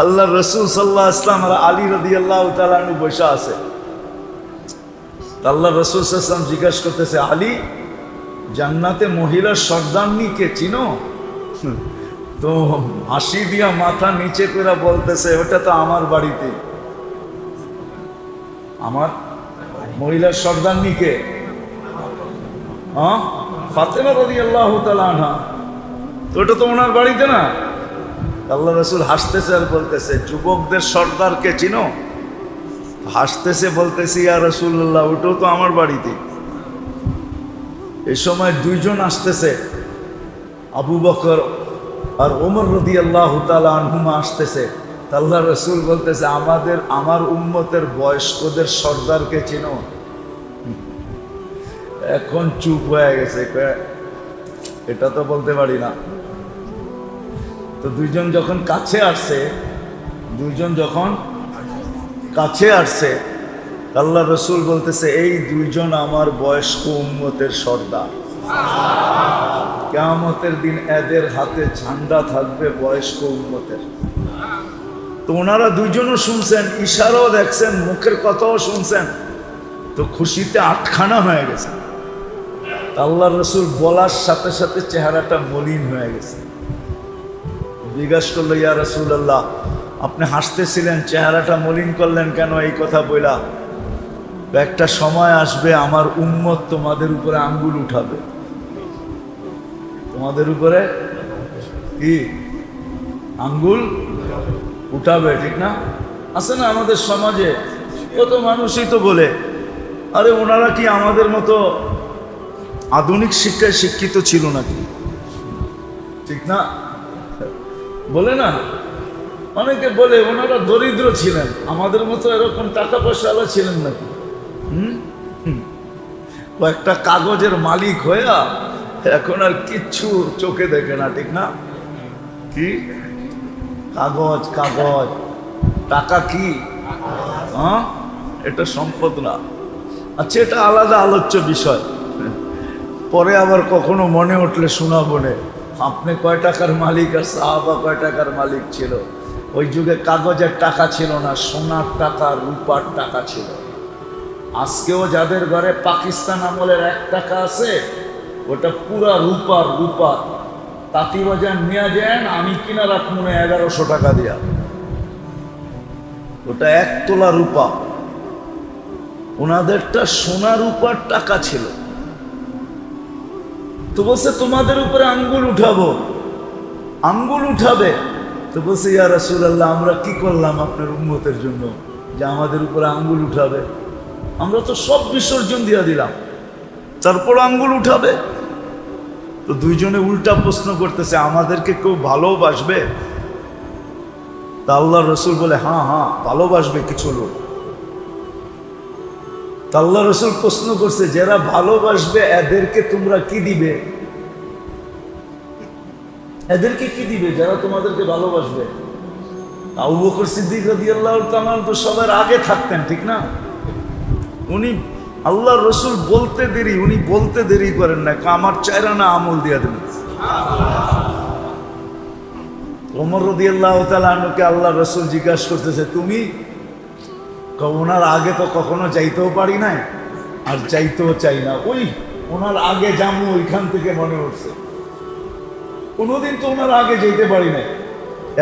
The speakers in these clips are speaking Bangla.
আল্লাহ রসুল সাল্লাল্লাহু আলাইহি ওয়াসাল্লাম আর আলী রাদিয়াল্লাহু তাআলা আনহু বসে আছে। আল্লাহ রসুল সাল্লাল্লাহু আলাইহি ওয়াসাল্লাম জিজ্ঞাসা করতেছে, আলী, জান্নাতে মহিলার সর্দারনি কে চিনো? তো হাসি দিয়া মাথা নিচে করে বলতেছে, ওটা তো আমার বাড়িতে। আমার মহিলার সর্দারনি কে? হ্যাঁ, ফাতেমা রাদিয়াল্লাহু তাআলা আনহা। তো ওটা তো ওনার বাড়িতে না? আল্লাহ রসুল হাসতেছে আর বলতেছে, যুবকদের সর্দারকে চিনো? হাসতেছে, বলতেছি, ইয়া রাসূলুল্লাহ, ওটাও তো আমার বাড়িতে। এই সময় দুইজন আসতেছে, আবু বকর আর ওমর রাদিয়াল্লাহু তাআলা আনহুমা আসতেছে। আল্লাহ রসুল বলতেছে, আমার উম্মতের বয়স্কদের সর্দারকে চিনো? এখন চুপ হয়ে গেছে, এটা তো বলতে পারি না। তো দুইজন যখন কাছে আসছে, আল্লাহ রসুল বলতেছে, এই দুইজন আমার বয়স্ক উম্মতের সর্দার। কিয়ামতের দিন এদের হাতে ঝান্ডা থাকবে বয়স্ক উম্মতের। তো ওনারা দুইজনও শুনছেন, ইশারাও দেখছেন, মুখের কথাও শুনছেন। তো খুশিতে আটখানা হয়ে গেছে। আল্লাহ রসুল বলার সাথে সাথে চেহারাটা মলিন হয়ে গেছে। জিজ্ঞাসা করলো, ইয়া রাসূলুল্লাহ, আপনি হাসতেছিলেন, চেহারাটা মলিন করলেন কেন? এই কথা বইলা, একটা সময় আসবে আমার উম্মত তোমাদের উপরে আঙ্গুল উঠাবে। তোমাদের উপরে কি আঙ্গুল উঠাবে, ঠিক না? আছে না আমাদের সমাজে কত মানুষই তো বলে, আরে ওনারা কি আমাদের মতো আধুনিক শিক্ষায় শিক্ষিত ছিল নাকি? ঠিক না? বলে না, অনেকে বলে ওনারা দরিদ্র ছিলেন, আমাদের মতো এরকম টাকা পয়সাওয়ালা ছিলেন নাকি? কয়েকটা কাগজের মালিক হইয়া এখন আর কিচ্ছু চোখে দেখে না, ঠিক না? কি কাগজ, টাকা কি? হ্যাঁ, এটা সম্পদ না। আচ্ছা, এটা আলাদা আলোচ্য বিষয়, পরে আবার কখনো মনে উঠলে শোনাবো নে। আপনি কয় টাকার মালিক আর সাহাবা কয় টাকার মালিক ছিল? ওই যুগে কাগজের টাকা ছিল না, সোনার টাকা, রূপার টাকা ছিল। আজকেও যাদের ঘরে পাকিস্তান আমলের 1 টাকা আছে, ওটা পুরা রূপার। তাঁতিবাজার নিয়ে যান, আমি কিনা রাখবো না 1100 টাকা দিয়া। ওটা 1 তোলা রূপা। ওনাদেরটা সোনা রূপার টাকা ছিল। তো বলছে, তোমাদের উপরে আঙ্গুল উঠাবে। তো বলছে, ইয়া রাসূলুল্লাহ, আমরা কি করলাম আপনার উম্মতের জন্য যে আমাদের উপরে আঙ্গুল উঠাবে? আমরা তো সব বিসর্জন দিয়ে দিলাম, তারপর আঙ্গুল উঠাবে? তো দুইজনে উল্টা প্রশ্ন করতেছে, আমাদেরকে কেউ ভালোবাসবে? তা আল্লাহ রসুল বলে, হ্যাঁ, ভালোবাসবে কিছু লোক। তা আল্লাহ রসুল প্রশ্ন করছে, যারা ভালোবাসবে এদেরকে তোমরা কি দিবে? এদেরকে কি দিবে যারা তোমাদেরকে ভালোবাসবে? আবু বকর সিদ্দিক রাদিয়াল্লাহু তাআলা তো সবার আগে থাকতেন, ঠিক না? উনি আল্লাহ রসুল উনি বলতে দেরি করেন না, আমার চেহারা না আমল দিয়া দেন। ওমর রাদিয়াল্লাহু তাআলা আনহুকে আল্লাহ রসুল জিজ্ঞাসা করতেছে, তুমি? ওনার আগে তো কখনো যাইতেও পারি নাই, আর যাইতেও চাই না। ওনার আগে যাবো, ওইখান থেকে মনে উঠছে। কোনোদিন তো ওনার আগে যেতে পারি নাই,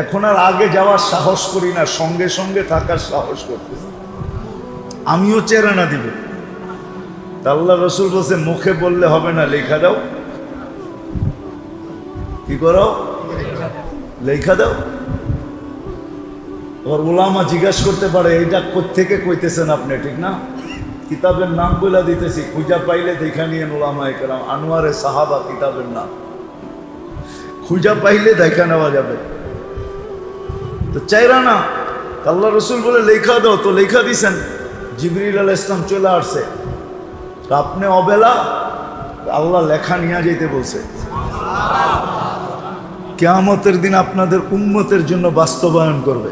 এখন আর আগে যাওয়ার সাহস করি না, সঙ্গে সঙ্গে থাকার সাহস করতেছে। আমিও চেহারা না দিব। আল্লাহ রসুল বলছে, মুখে বললে হবে না, লেখা দাও। কি করো? লেখা দাও। ওর ওলামা জিজ্ঞাসা করতে পারে, এইটা কোত্থেকে কইতেছেন আপনি, ঠিক না? কিতাবের নাম বলে দিতেছি, খুঁজা পাইলে দেখা নিয়ে ওলামা একরাম। আনোয়ারে সাহাবা কিতাবের নাম, খুঁজা পাইলে দেখা নেওয়া যাবে। তো চাইরা না, আল্লাহ রসুল বলে লেখা দাও। তো লেখা দিছেন। জিবরিল আলাইহিস সালাম চলে আসছে। আপনি অবেলা, আল্লাহ লেখা নিয়ে যেতে বলছে। কিয়ামতের দিন আপনাদের উম্মতের জন্য বাস্তবায়ন করবে,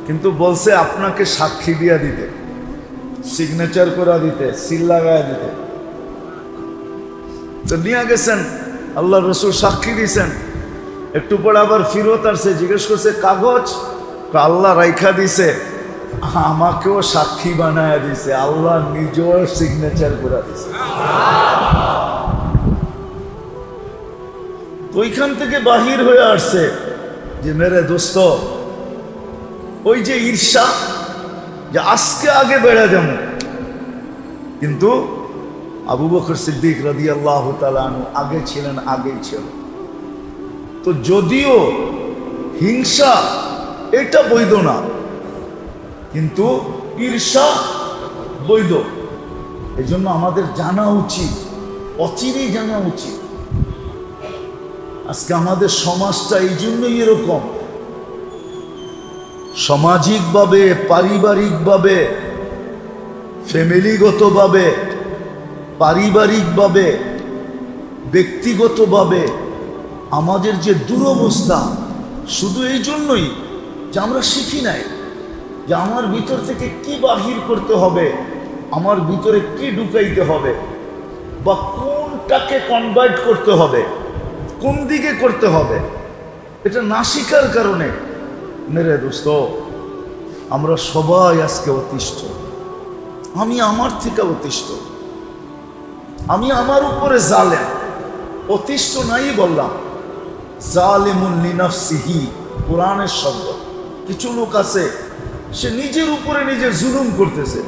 কিন্তু বলছে আপনাকে সাক্ষী দিয়া দিতে, সিগনেচার করা দিতে, সিল লাগায় দিতে। তো নিয়ে গেছেন, আল্লাহ রসুল সাক্ষী দিয়েছেন। একটু পরে আবার ফিরত আসছে, জিজ্ঞেস করছে কাগজ, আল্লাহ রাইখা দিছে, আমাকেও সাক্ষী বানায় দিছে, আল্লাহ নিজের সিগনেচার করে দিছে। ওইখান থেকে বাহির হয়ে আসছে যে মেরে দোস্ত, ওই যে ঈর্ষা, যে আজকে আগে বেড়ে যাবো, কিন্তু আবু বকর সিদ্দিক রাদিয়াল্লাহু তাআলা আনহু আগে ছিলেন, আগেই ছিল। তো যদিও হিংসা এটা বৈধ না, কিন্তু ঈর্ষা বৈধ। এই জন্য আমাদের জানা উচিত, অচিরেই জানা উচিত। আজকে আমাদের সমাজটা এই জন্যই এরকম, সামাজিকভাবে, পারিবারিকভাবে, ফ্যামিলিগতভাবে, পারিবারিকভাবে, ব্যক্তিগতভাবে আমাদের যে দুরবস্থা, শুধু এই জন্যই যে আমরা শিখি নাই যে আমার ভিতর থেকে কি বাহির করতে হবে, আমার ভিতরে কি ঢুকাইতে হবে, বা কোনটাকে কনভার্ট করতে হবে, কোন দিকে করতে হবে, এটা না শিখার কারণে মেরে দোস্ত আমরা সবাই আজকে অতিষ্ঠ। আমি আমার থেকে অতিষ্ঠ, আমি আমার উপরে জালেম, অতিষ্ঠ নাই বললাম, জালিমুন লিনাফসিহি কোরআনের শব্দ। কিছু লোক আছে সে নিজের উপরে নিজে জুলুম করতেছে,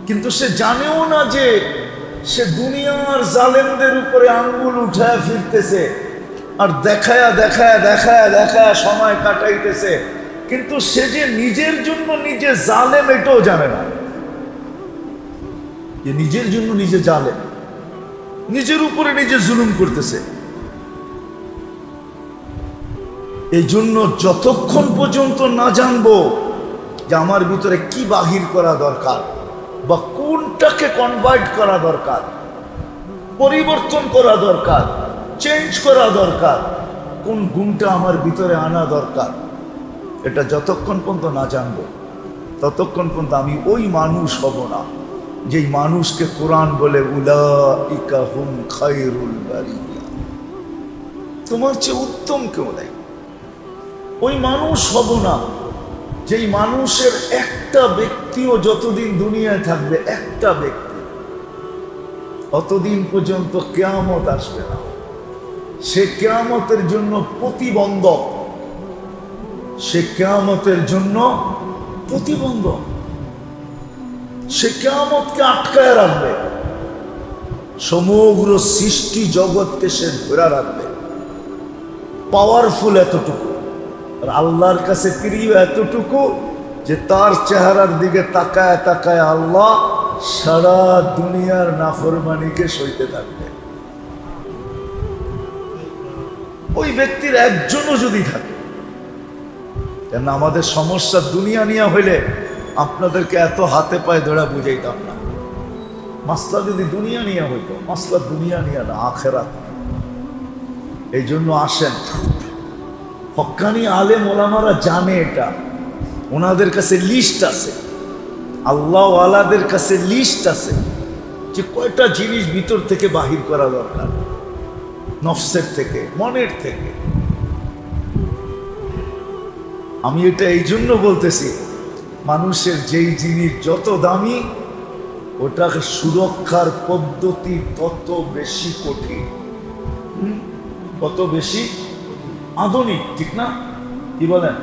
কিন্তু সে জানেও না যে সে দুনিয়ার জালেমদের উপরে আঙ্গুল উঠায় ফিরতেছে আর দেখায়া দেখায়া দেখায়া দেখায়া সময় কাটাইতেছে, কিন্তু সে যে নিজের জন্য নিজে জালেম এটাও জানে না, যে নিজের জন্য নিজে জালেম, নিজের উপরে নিজে জুলুম করতেছে। এই জন্য যতক্ষণ পর্যন্ত না জানবো যে আমার ভিতরে কি বাহির করা দরকার, বা কোনটাকে কনভার্ট করা দরকার, পরিবর্তন করা দরকার, চেঞ্জ করা দরকার, কোন গুণটা আমার ভিতরে আনা দরকার, এটা যতক্ষণ পর্যন্ত না জানবো ততক্ষণ পর্যন্ত আমি ওই মানুষ হব না যেই মানুষকে কোরআন বলে উলাইকা হুম খায়রুল বারিয়া, তোমার চেয়ে উত্তম কেউ নেই। ওই মানুষ হব না যেই মানুষের একটা ব্যক্তিও যতদিন দুনিয়ায় থাকবে, একটা ব্যক্তি, অতদিন পর্যন্ত কিয়ামত আসবে না। সে কিয়ামতের জন্য প্রতিবন্ধক, সে কিয়ামতের জন্য প্রতিবন্ধক, সে কিয়ামতকে আটকায় রাখবে, সমগ্র সৃষ্টি জগৎকে সে ধরে রাখবে। পাওয়ারফুল এতটুকু, আর আল্লাহর কাছে প্রিয় এতটুকু যে তার চেহারার দিকে তাকায় তাকায় আল্লাহ সারা দুনিয়ার নাফরমানিকে সইতে থাকবে। ওই ব্যক্তির একজনও যদি থাকে, কেন আমাদের সমস্যা দুনিয়া নিয়ে হইলে আপনাদেরকে এত হাতে পায়ে ধরা বুঝাইতাম না। মাসলা যদি দুনিয়া নিয়ে হইতো, মাসলা দুনিয়া নিয়ে না, আখেরাত নিয়ে। এই জন্য আসেন, হক্কানি আলেম ওলামারা জানে এটা, ওনাদের কাছে লিস্ট আছে, আল্লাহ ওয়ালাদের কাছে লিস্ট আছে যে কয়টা জিনিস ভিতর থেকে বাহির করা দরকার, নফসের থেকে, মনের থেকে। আমি এটা এই জন্য বলতেছি, মানুষের যেই জিনিস যত দামি, ওটাকে সুরক্ষার পদ্ধতি তত বেশি কঠিন, কত বেশি আধুনিক, ঠিক না? কি বলেন?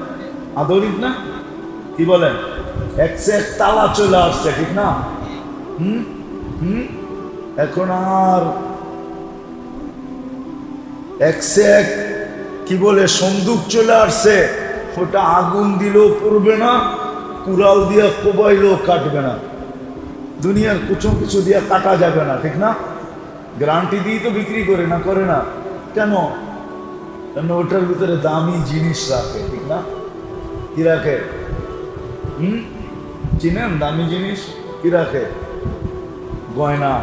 আধুনিক না? কি বলেন? একসে এক তালা চলে আসছে, ঠিক না? এখন আর একসে এক কি বলে সন্দুক চলে আসছে, ওটা আগুন দিলেও পড়বে না, কুড়াল দিয়া কোবাইলেও কাটবে না, দুনিয়ার কুচম কিছু দিয়া কাটা যাবে না, ঠিক না? গ্যারান্টি দিয়ে তো বিক্রি করে না, করে না কেন? কেন ওটার ভিতরে দামি জিনিস রাখে, ঠিক না? কি রাখে? চিনেন দামি জিনিস কি রাখে? গয়না,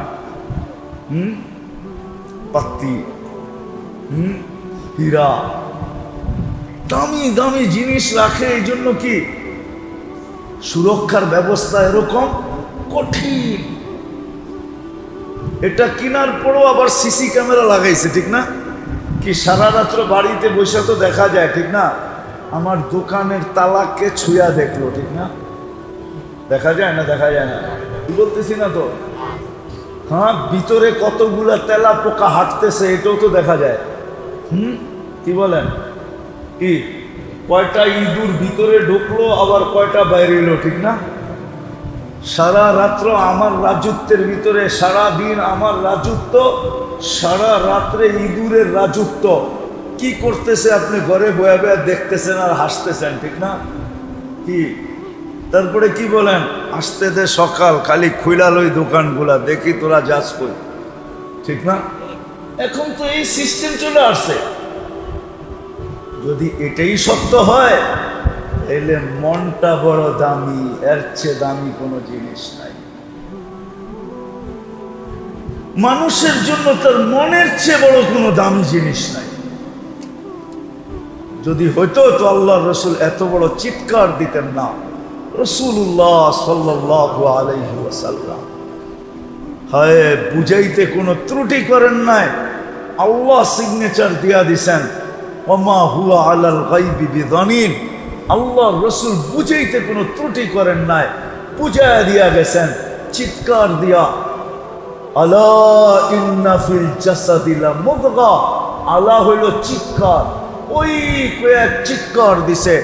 পাত্তি, হীরা, দামি দামি জিনিস রাখে। এই জন্য কি সুরক্ষার ব্যবস্থা এরকম কঠিন। এটা কেনার পরও আবার সিসি ক্যামেরা লাগাইছে, ঠিক না? কি সারা রাত্র বাড়িতে বসে তো দেখা যায়, ঠিক না? আমার দোকানের তালাকে ছুঁয়া দেখলো, ঠিক না? দেখা যায় না? দেখা যায় না, কি বলতেছি না তো? হ্যাঁ, ভিতরে কতগুলা তেলা পোকা হাঁটতেছে এটাও তো দেখা যায়। কি বলেন? কি কয়টা ইঁদুর ভিতরে ঢুকলো আবার কয়টা বাইরে এলো, ঠিক না? সারা রাত্র আমার রাজত্বের ভিতরে, সারা দিন আমার রাজত্ব, সারা রাত্রে ইঁদুরের রাজত্ব। কি করতেছে আপনি ঘরে বয়ে বয়ে দেখতেছেন আর হাসতেছেন, ঠিক না? কি তারপরে কি বলেন? আসতে দে সকাল, খালি খুইলা লই দোকানগুলা, দেখি তোরা যাস কই, ঠিক না? এখন তো এই সিস্টেম চলে আসছে। যদি এটাই সত্য হয় তাহলে মনটা বড় দামি, এর চেয়ে দামি কোনো জিনিস নাই। মানুষের জন্য তার মনের চেয়ে বড় কোনো দামি জিনিস নাই। যদি হইতো তো আল্লাহর রসুল এত বড় চিৎকার দিতেন না। রাসূলুল্লাহ সাল্লাল্লাহু আলাইহি ওয়াসাল্লাম হায় বুঝাইতে কোনো ত্রুটি করেন নাই। আল্লাহ সিগনেচার দিয়া দিছেন, ওমা হুয়া আলাল গায়বি বিযানিন। আল্লাহ রসুল বুঝাইতে কোনো ত্রুটি করেন নাই, বুঝাইয়া দিয়া গেছেন চিৎকার দিয়া। আলা ইন্না ফিল জাসাদি লামুদগা। আলা হইল চিৎকার, ওই কয়েক চিৎকার দিছে,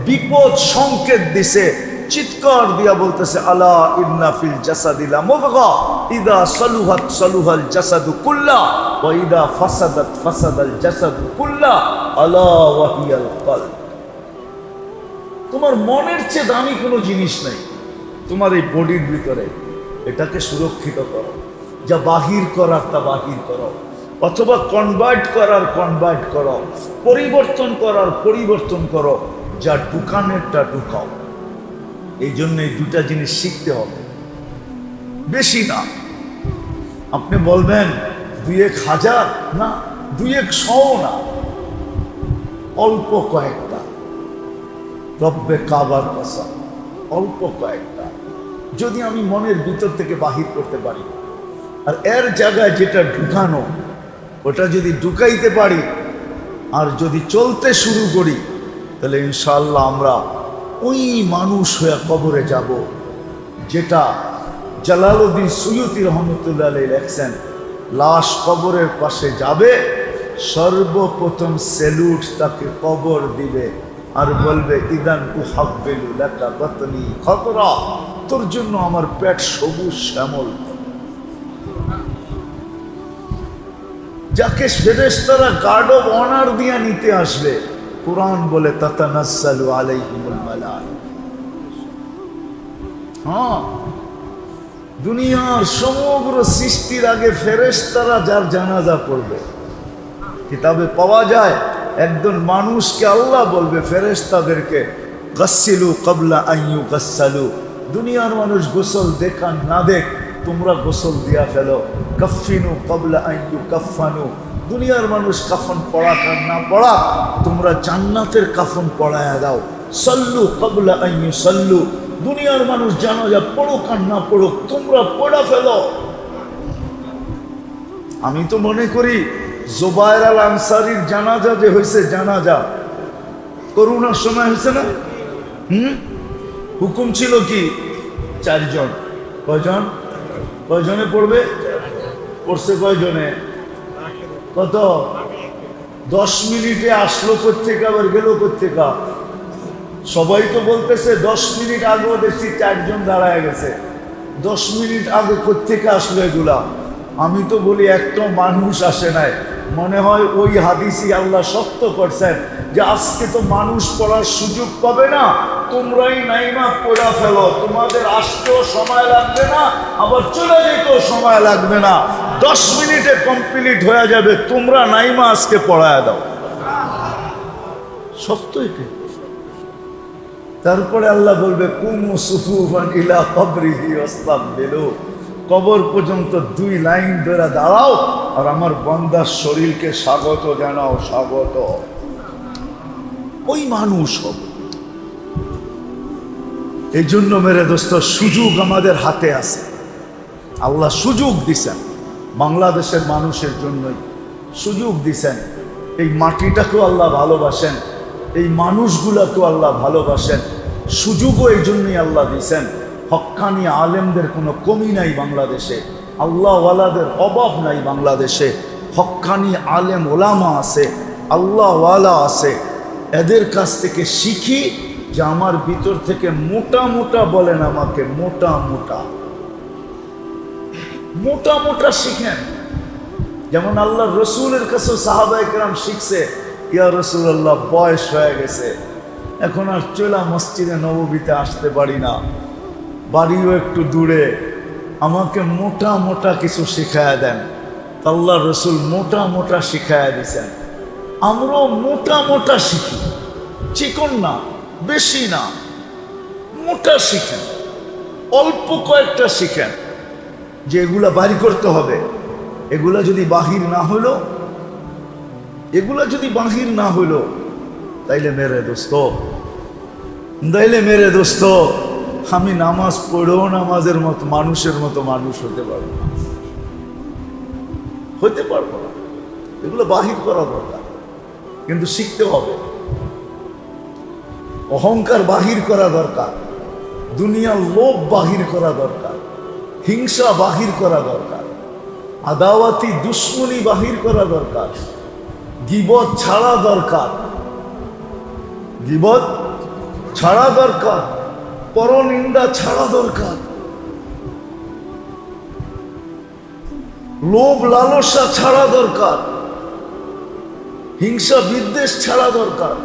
বিপদ সংকেত দিছে, চিৎকার দিয়া বলতেছে আলা ইন্না ফিল জাসাদি লামুদগা ইদা সালুহাত সালুহাল জাসাদু কুল্লা ওয়া ইদা ফাসাদাত ফাসাদাল জাসাদু কুল্লা আলা ওয়া হিয়াল কলব। তোমার মনের চেয়ে দামি কোনো জিনিস নাই তোমার এই বডির ভিতরে। এটাকে সুরক্ষিত করো, যা বাহির করার তা বাহির করো, অথবা কনভার্ট করার কনভার্ট করো, পরিবর্তন করার পরিবর্তন করো, যা ঢুকানেরটা ঢুকাও। এই জন্য এই দুটা জিনিস শিখতে হবে, বেশি না। আপনি বলবেন 2-1000 না, 2-100 না, অল্প কয়েকটা। রব্বে কাবার কসম, অল্প কয়েকটা যদি আমি মনের ভিতর থেকে বাহির করতে পারি, আর এর জায়গায় যেটা ঢুকানো ওটা যদি ঢুকাইতে পারি, আর যদি চলতে শুরু করি, তাহলে ইনশাআল্লাহ আমরা ওই মানুষ হয়ে কবরে যাব, যেটা জালালউদ্দিন সুয়ুতি রহমতুল্লাহ আলাইহি লেখছেন। লাশ কবরের পাশে যাবে, সর্বপ্রথম স্যালুট তাকে কবর দিবে আর বলবে ইদান উহাব্বিলু লাকা বাতনি খতরা, তোর জন্য আমার পেট সবুজ শ্যামল। যাকে ফেরেশতারা গার্ড অফ অনার দিয়া নিতে আসবে, কুরআন বলে তাতানাজ্জালু আলাইহিমুল মালায়েকা। হ্যাঁ, দুনিয়ার সমগ্র সৃষ্টির আগে ফেরেশতারা যার জানাজা পড়বে। কিতাবে পাওয়া যায় একজন মানুষকে আল্লাহ বলবে ফেরেশতাদেরকে, গাসসিলু ক্বাবলা আন ইউগাসসালু। দুনিয়ার মানুষ গোসল দেখান না দেখ, তোমরা গোসল দিয়া ফেলো। কাফিনু ক্বাবলা আন ইউকাফানু। দুনিয়ার মানুষ কাফন পড়াক আর না পড়াক, তোমরা জান্নাতের কাফন পড়ায়া দাও। সাল্লু ক্বাবলা আন ইউসাল্লু। দুনিয়ার মানুষ জানাজা পড়ুক আর না পড়ুক, তোমরা পড়া ফেলো। আমি তো মনে করি জুবায়ের আল আনসারীর জানাজা যে হয়েছে, জানাজা করোনার সময় হয়েছে না? হুকুম ছিল কি 4 জন। কয়জন? কয়জনে পড়বে? পড়ছে কয়জনে? কত? 10 মিনিটে আসলো কোত্থেকে আবার গেল কোত্থেকা? সবাই তো বলতেছে 10 মিনিট আগেও দেখছি 4 জন দাঁড়ায় গেছে। 10 মিনিট আগে কোত্থেকে আসলো এগুলা? আমি তো বলি একটা মানুষ আসে নাই। মনে হয় ওই হাদিসই আল্লাহ সত্য করছেন যে আজকে তো মানুষ পড়ার সুযোগ পাবে না, তোমরাই নাইমা পড়া ফেলো। তোমাদের আসতেও সময় লাগবে না, আবার চলে যেতেও সময় লাগবে না। 10 মিনিটে কমপ্লিট হয়ে যাবে। তোমরা নাইমা আজকে পড়ায় দাও। সত্য এটা। তারপরে আল্লাহ বলবে কুমু সুফুফান ইলা কবরিহি ওয়াস্তাকবিলু। কবর পর্যন্ত 2 লাইন ধরে দাঁড়াও আর আমার বান্দার শরীরকে স্বাগত জানাও, স্বাগত। ওই মানুষ হবে। এই জন্য মেরে দোস্ত, সুযোগ আমাদের হাতে আছে। আল্লাহ সুযোগ দিছেন, বাংলাদেশের মানুষের জন্যই সুযোগ দিছেন। এই মাটিটাকেও আল্লাহ ভালোবাসেন, এই মানুষগুলাকেও আল্লাহ ভালোবাসেন। সুযোগও এই জন্যই আল্লাহ দিয়েছেন। হক্কানি আলেমদের কোনো কমি নাই বাংলাদেশে, আল্লাহওয়ালাদের অভাব নাই বাংলাদেশে। হক্কানি আলেম ওলামা আছে, আল্লাহওয়ালা আছে। এদের কাছ থেকে শিখি যে আমার ভিতর থেকে মোটা মোটা বলেন, আমাকে মোটা মোটা মোটা মোটা শিখেন। যেমন আল্লাহ রসুলের কাছে সাহাবায়ে কেরাম শিখছে, ইয়া রাসূলুল্লাহ বয়স হয়ে গেছে, এখন আর চলা মসজিদে নববীতে আসতে পারি না, বাড়িও একটু দূরে, আমাকে মোটা মোটা কিছু শিখায়া দেন। আল্লাহ রসুল মোটা মোটা শিখায়া দিছেন। আমরাও মোটা মোটা শিখি, চিকন না, বেশি না, মোটা শিখেন। অল্প কয়েকটা শিখেন যে এগুলা বাড়ি করতে হবে। এগুলা যদি বাহির না হলো, এগুলা যদি বাহির না হলো, তাইলে মেরে দোস্ত, আমি নামাজ পড়েও নামাজের মতো মানুষের মতো মানুষ হতে পারবো না, এগুলো বাহির করা দরকার, কিন্তু শিখতে হবে। অহংকার বাহির করা দরকার, দুনিয়ার লোভ বাহির করা দরকার, হিংসা বাহির করা দরকার, আদাওয়াতি দুশ্মনী বাহির করা দরকার, গীবত ছাড়া দরকার, গীবত ছাড়া দরকার, পরনিন্দা ছাড়া দরকার, লোভ লালসা ছাড়া দরকার, হিংসা বিদ্বেষ ছাড়া দরকার,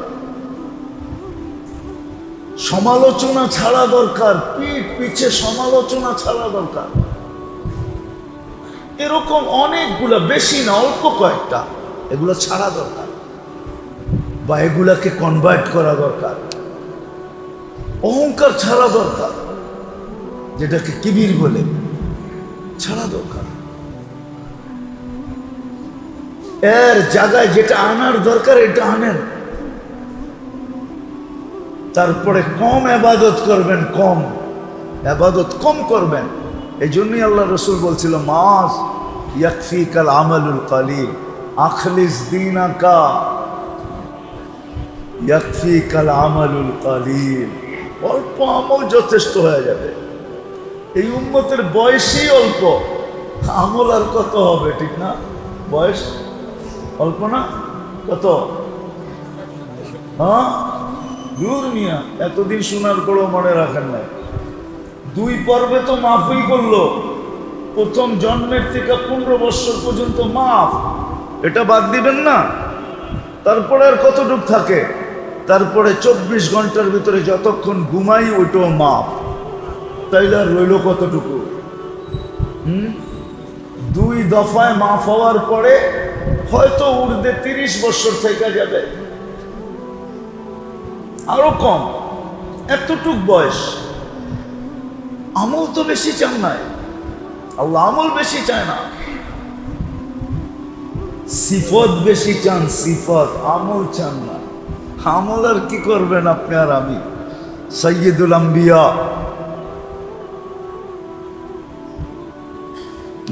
সমালোচনা ছাড়া দরকার, পিঠ পিছে সমালোচনা ছাড়া দরকার। এরকম অনেকগুলা, বেশি না, অল্প কয়েকটা, এগুলো ছাড়া দরকার, বা এগুলাকে কনভার্ট করা দরকার। অহংকার ছাড়া দরকার, যেটাকে কিবির বলে, ছাড়া দরকার। এর জায়গায় যেটা আনার দরকার এটা আনেন। তারপরে কম ইবাদত করবেন, কম ইবাদত কম করবেন। এই জন্যই আল্লাহ রসুল বলছিল, মাস ইয়াকফিকাল আমালুল কালিল আখলিস দীনাকা ইয়াকফিকাল আমালুল কালিল। অল্প আমল যথেষ্ট হয়ে যাবে। এই উম্মতের বয়সই অল্প, আমল আর কত হবে, ঠিক না? বয়স অল্প না, কত? হ্যাঁ, দূর মিয়া, এতদিন শোনার পরেও মনে রাখেন নাই। 2 পর্বে তো মাফই করলো, প্রথম জন্মের থেকে 15 বছর পর্যন্ত মাফ, এটা বাদ দিবেন না। তারপরে আর কতটুক থাকে? তারপরে 24 ঘন্টার ভিতরে যতক্ষণ ঘুমাই ওইটাও মাফ, তাইলে আর রইল কতটুকু? 2 দফায় মাফ হওয়ার পরে হয়তো ঊর্ধ্বে 30 বছর থেকে যাবে, আরো কম, এতটুক বয়স। আমল তো বেশি চান নাই আল্লাহ, আমল বেশি চায় না, সিফত বেশি চান, সিফত, আমল চান না। আমল আর কি করবেন আপনি আর আমি? সাইয়্যিদুল আম্বিয়া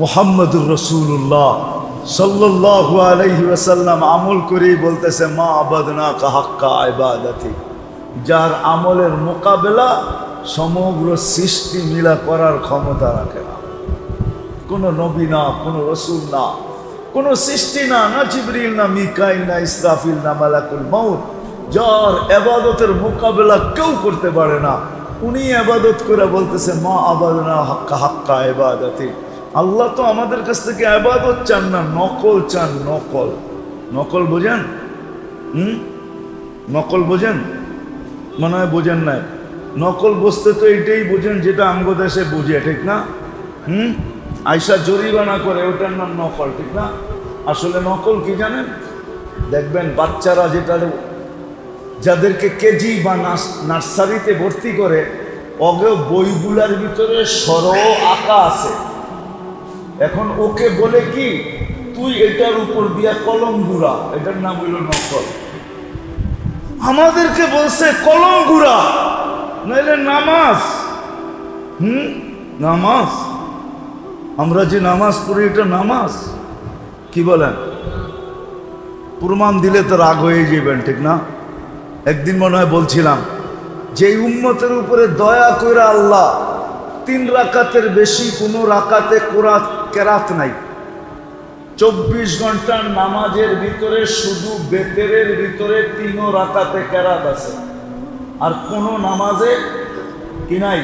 মুহাম্মদুর রাসূলুল্লাহ সাল্লাল্লাহু আলাইহি ওয়াসাল্লাম আমল করেই বলতেছে, মা আবাদনাকা হাক্কা ইবাদাতি। যার আমলের মোকাবেলা সমগ্র সৃষ্টি মিলা করার ক্ষমতা রাখে না। কোনো নবী না, কোনো রসুল না, কোনো সৃষ্টি না, না জিবরিল না, মিকাইল না, ইসরাফিল না, মালাকুল মউত, যার ইবাদতের মোকাবেলা কেউ করতে পারে না, উনি ইবাদত করে বলতেছে, মা আবাদনা হাক্কা হাক্কা ইবাদাতি। আল্লাহ তো আমাদের কাছ থেকে ইবাদত চান না, নকল চান। নকল, নকল বোঝেন? নকল বোঝেন? মনে হয় বোঝেন নাই। নকল বসতে তো এটাই বোঝেন যেটা আঙ্গ দেশে বুঝে, ঠিক না? আয়সা জরিমানা করে, ওটার নাম নকল, ঠিক না? আসলে নকল কি জানেন? দেখবেন বাচ্চারা যেটা, যাদেরকে কেজি বা নার্সারিতে ভর্তি করে, অগে বইগুলার ভিতরে সর আঁকা আছে। এখন ওকে বলে কি, তুই এটার উপর দিয়া কলম গুড়া, এটার নাম হইল নকল। আমাদেরকে বলছে কলম গুড়া, নাইলে নামাজ। নামাজ, আমরা যে নামাজ পড়ি এটা নামাজ? কি বলেন? প্রমাণ দিলে তো রাগ হয়ে যাবেন, ঠিক না? একদিন মনে হয় বলছিলাম যে উম্মতের উপরে দয়া করে আল্লাহ 3 রাকাতের বেশি কোনো রাকাতে কেরাত নাই। 24 ঘন্টার নামাজের ভিতরে শুধু বেতেরের ভিতরে 3 রাকাতে কেরাত আছে, আর কোনো নামাজে কি নাই,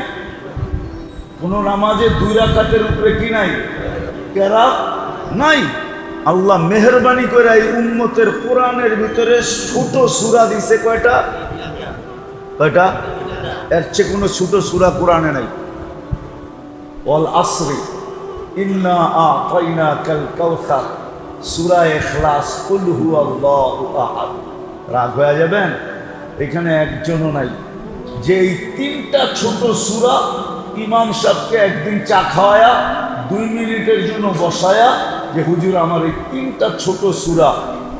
কোনো নামাজে 2 রাকাতের উপরে কি নাই, কেরাত নাই। আল্লাহ মেহরবানি করে এই উম্মতের কোরআনের ভিতরে ছোট সূরা দিছে কয়টা? এর চেয়ে কোনো ছোট সূরা কোরআনে নাই। ওয়াল আসরি ইন্না আ'তাইনাকাল কাউসার, সূরা ইখলাস, কুল হুয়াল্লাহু আহাদ। রাগ হয়ে যাবেন, এখানে একজনও নাই যে এই 3টা ছোট সূরা ইমাম সাহেবকে একদিন চা খাওয়ায়া 2 মিনিটের জন্য বসায়া যে হুজুর আমার এই 3টা ছোট সূরা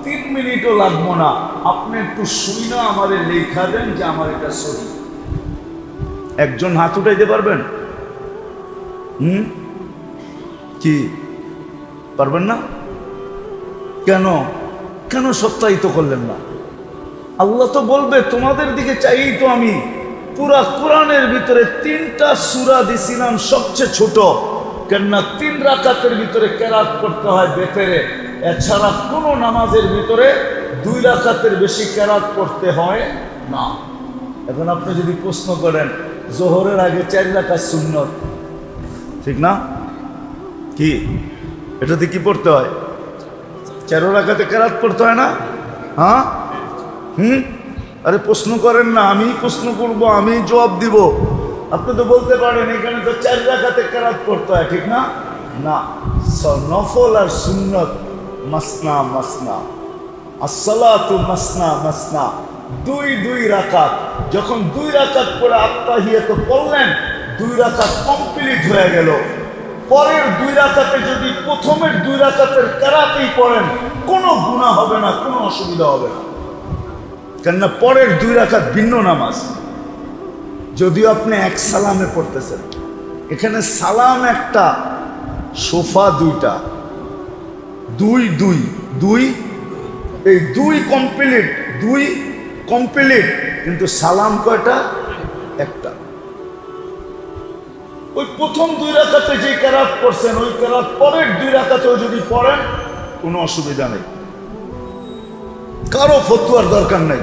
3 মিনিটও লাগবো না, আপনি একটু শুই না আমারে লেখা দেন যে আমার এটা সহি। একজন হাত উঠাইতে পারবেন? কি পারবেন না? কেন কেন সত্যায়িত করলেন না? আল্লাহ তো বলবে তোমাদের দিকে চাইই তো আমি পুরা কোরআনের ভিতরে 3টা সূরা দিছিলাম সবচেয়ে ছোট, কেননা 3 রাকাতের ভিতরে কেরাত করতে হয় বেতেরে, এছাড়া কোনো নামাজের ভিতরে 2 রাকাতের বেশি কেরাত করতে হয় না। এখন আপনি যদি প্রশ্ন করেন জোহরের আগে 4 রাকাত সুন্নত, ঠিক না? কি এটাতে কি পড়তে হয়? 4 রাকাতে কেরাত পড়তে হয় না? হ্যাঁ, আরে প্রশ্ন করেন না, আমি প্রশ্ন করব, আমি জবাব দিব। আপনি তো বলতে পারেন এখানে তো 4 রাকাতে কেরাত পড়তে হয়, ঠিক না? না, নফল আর সুন্নত মাসনা মাসনা, আসসালাতু মাসনা মাসনা, 2 রাকাত। যখন 2 রাকাত পরে আত্তাহিয়াত পড়লেন, 2 রাকাত কমপ্লিট হয়ে গেল। পরের 2 রাকাতে যদি প্রথমের 2 রাকাতের কেরাতেই পড়েন কোনো গুনাহ হবে না, কোনো অসুবিধা হবে না, কেননা পরের 2 রাকাত ভিন্ন নামাজ। যদিও আপনি 1 সালামে পড়তেছেন, এখানে সালাম একটা, সোফা 2টা, 2 এই 2 কমপ্লিট, কিন্তু সালাম কয়টা? একটা। ওই প্রথম 2 রাকাতে যে কেরাত পড়ছেন ওই কেরাত পরের 2 রাকাতেও যদি পড়েন কোনো অসুবিধা নেই, কারো ফতোয়ার দরকার নেই,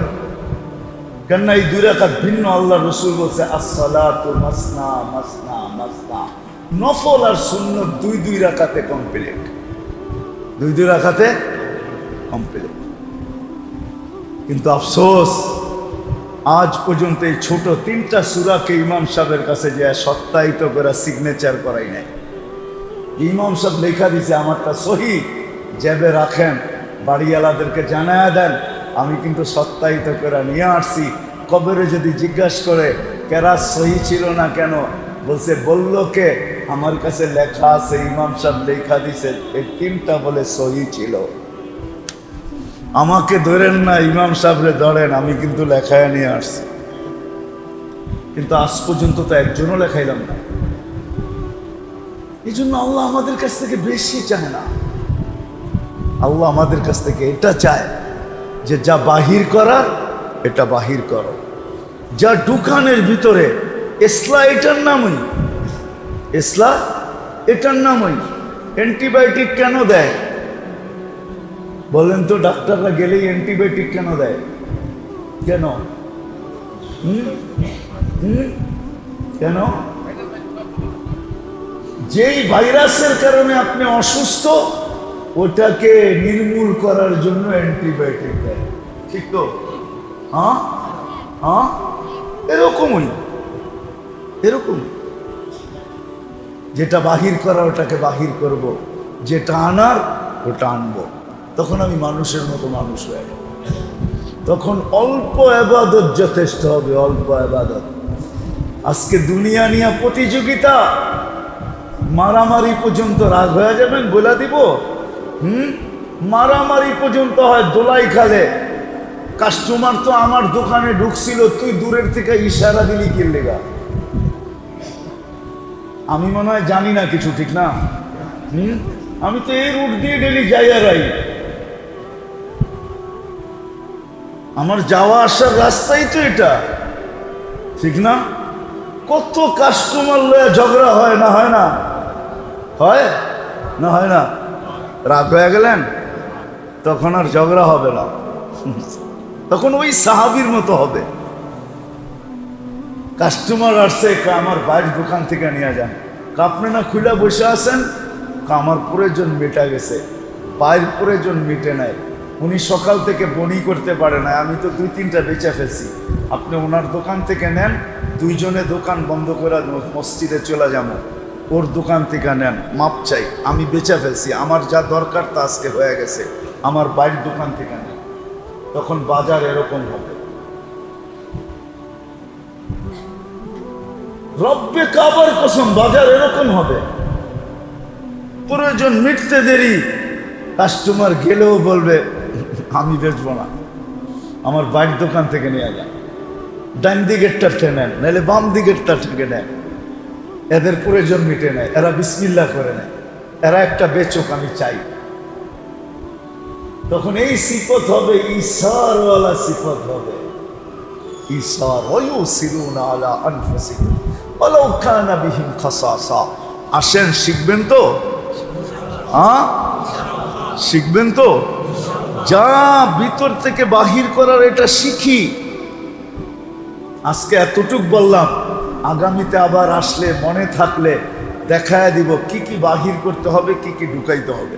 কেননা এই 2 রাকাত ভিন্ন। আল্লাহ রসুল বলছে আসসালাতু মাসনা মাসনা মাসনা, নফল আর সুন্নত 2 রাকাতে কমপ্লিট, 2 রাকাতে কমপ্লিট। কিন্তু আফসোস আজ পর্যন্ত এই ছোট 3টা সূরাকে ইমাম সাহেবের কাছে যে সত্যায়িত করে সিগনেচার করাই নাই। ইমাম সাহেব লেখা দিছে আমারটা সহি, জেবে রাখেন, বাড়িওয়ালাদেরকে জানায়া দেন আমি কিন্তু সত্যায়িত করে নিয়ে আসছি। কবরে যদি জিজ্ঞাসা করে কেরাত সহি ছিল না কেন, বলছে বললো কে, আমার কাছে লেখা আছে, ইমাম সাহেব লেখা দিছে এই 3টা বলে সহি ছিল। আমাকে ধরেন না, ইমাম সাহেবরে ধরেন, আমি কিন্তু লেখায় নিয়ে আসছি। কিন্তু আজ পর্যন্ত তো একজনও লেখাইলাম না। এই জন্য আল্লাহ আমাদের কাছ থেকে বেশি চায় না, আল্লাহ আমাদের কাছ থেকে এটা চায় যে যা বাহির করার এটা বাহির করো, যা দোকানের ভিতরে ইসলা এটার নামই, ইসলা এটার নামই। অ্যান্টিবায়োটিক কেন দেয় বলেন তো? ডাক্তাররা গেলেই অ্যান্টিবায়োটিক কেন দেয়? কেন? কেন? যেই ভাইরাসের কারণে আপনি অসুস্থ ওটাকে নির্মূল করার জন্য অ্যান্টিবায়োটিক দেয়, ঠিক তো? হ্যাঁ, এরকমই, যেটা বাহির করা ওটাকে বাহির করব, যেটা আনার ওটা আনবো। তখন আমি মানুষের মতো মানুষ হয়ে যাব। তখন অল্প ইবাদত যথেষ্ট হবে, অল্প ইবাদত। আজকে দুনিয়া নিয়ে প্রতিযোগিতা, মারামারি পর্যন্ত রাগ হয়ে যাবেন বলে দিব। মারামারি পর্যন্ত হয় দোলাই খালে। কাস্টমার তো আমার দোকানে ঢুকছিল, তুই দূরের থেকে ইশারা দিলি কি লেগা? আমি মনে হয় জানি না কিছু, ঠিক না? আমি তো এই রুট দিয়ে ডেলি যাই আর আই। আমার যাওয়া আসার রাস্তাই তো এটা, ঠিক না? কত কাস্টমার লয়ে ঝগড়া হয় না, হয় না? হয় না, হয় না? রাগ হয়ে গেলেন, তখন আর ঝগড়া হবে না, তখন ওই সাহাবীর মতো হবে। কাস্টমার আসছে, আমার বাইরের দোকান থেকে নিয়ে যান। আপনি না খুলে বসে আছেন, আমার প্রয়োজন মিটা গেছে, বাইরের প্রয়োজন মিটে নাই। উনি সকাল থেকে বনি করতে পারে না, আমি তো 2-3টা বেচে ফেলছি। আপনি ওনার দোকান থেকে নেন, দুইজনে দোকান বন্ধ করে মসজিদে চলে যাবো, ওর দোকান থেকে নেন, মাপ চাই, আমি বেচে ফেলছি, আমার যা দরকার তা আজকে হয়ে গেছে, আমার বাইরের দোকান থেকে নেন। তখন বাজার এরকম হবে। রব্বে কাবার কসম, বাজার এরকম হবে। প্রয়োজন মিটতে দেরি, কাস্টমার গেলেও বলবে আমি বেচবো না, আমার বাড়ির দোকান থেকে নিয়ে যান। ডান দিকেরটা নেন, নাহলে বাম দিকেরটা থেকে নেন। এদের প্রয়োজন মিটে নেয়, এরা বিসমিল্লাহ করে নেয়, এরা একটা বেচক আমি চাই। তখন এই সিফত হবে, ঈসারওয়ালা সিফত হবে। ঈসার ওয়ায়ুসিরুনা আলা আনফুসিহিম ওয়ালাউ কানা বিহিম খাসাসা। আসেন, শিখবেন তো? শিখবেন তো? যা ভিতর থেকে বাহির করার এটা শিখি। আজকে এতটুক বললাম, আগামীতে আবার আসলে মনে থাকলে দেখায় দিব কি কি বাহির করতে হবে, কি কি ঢুকাইতে হবে।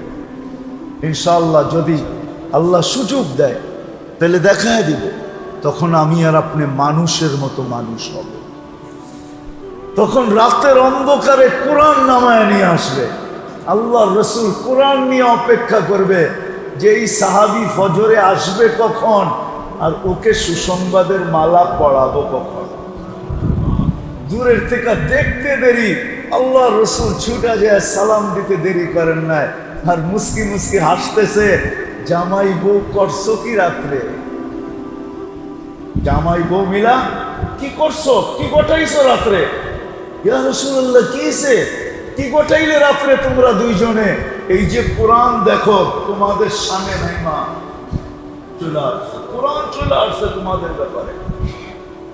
ইনশাআল্লাহ যদি আল্লাহ সুযোগ দেয় তাহলে দেখায় দিব। তখন আমি আর আপনি মানুষের মতো মানুষ হব। তখন রাতের অন্ধকারে কোরআন নামায় নিয়ে আসবে, আল্লাহ রসুল কোরআন নিয়ে অপেক্ষা করবে যে এই সাহাবী ফজরে আসবে কখন, আর ওকে সুসংবাদের মালা পড়াবো কখন। দূরের থেকে দেখতে দেরি, আল্লাহ রসুল ছুটা যায় সালাম দিতে দেরি করেন নাই, আর মুস্কি মুস্কি হাসতেছে, জামাই বউ করছো কি রাত্রে? জামাই বউ মিলা কি করছো, কি গোটাইছো রাত্রে? ইয়া রাসূলুল্লাহ, কি হইছে? কি গোটাইলে রাত্রে তোমরা দুইজনে? এই যে কোরআন দেখো, তোমাদের সামনে নাই মা, চলে আসছে কোরআন, চলে আসছে তোমাদের ব্যাপারে,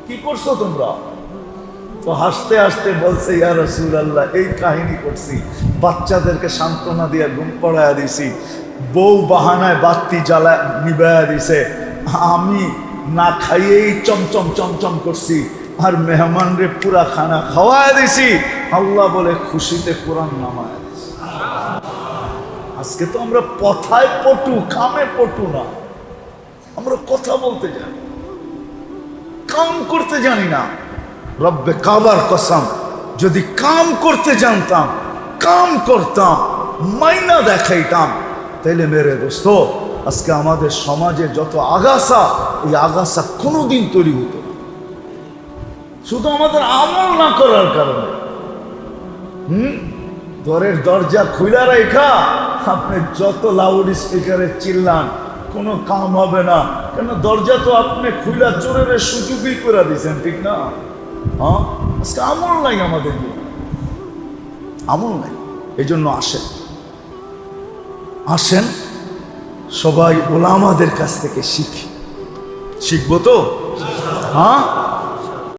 কি করছো তোমরা? তো হাসতে হাসতে বলছে, ইয়া রাসূলুল্লাহ, এই কাহিনী করছি, বাচ্চাদেরকে সান্ত্বনা দিয়ে ঘুম পড়ায়া দিছি, বউ বাহানায় বাতি জ্বালা নিবায়া দিছে, আমি না খাইয়েই চমচম চমচম করছি, আর মেহমানরে পুরা খানা খাওয়ায় দিছি। আল্লাহ বলে খুশিতে কোরআন নামায় দিছি। আজকে তো আমরা কথায় পটু, কামে পটু না। আমরা কথা বলতে জানি, কাম করতে জানি না। রব্বে কাবার কসম, যদি কাম করতে জানতাম, কাম করতাম, মাইনা দেখাইতাম, তাইলে মেরে দোস্ত আজকে আমাদের সমাজে যত আগাছা, এই আগাছা কোনোদিন তৈরি হতো না, শুধু আমাদের আমল না করার কারণে। ঘরের দরজা খুলা রেখা আপনি যত লাউড স্পিকারে চিল্লান, কোনো কাম হবে না। কেন? দরজা তো আপনি খুলা চোরের সুযোগই করে দিয়েছেন, ঠিক না? হ্যাঁ, আজকে আমল নাই আমাদের, আমল নাই। এই জন্য আসেন, আসেন সবাই ওলামাদের কাছ থেকে শিখি। শিখবো তো? হ্যাঁ।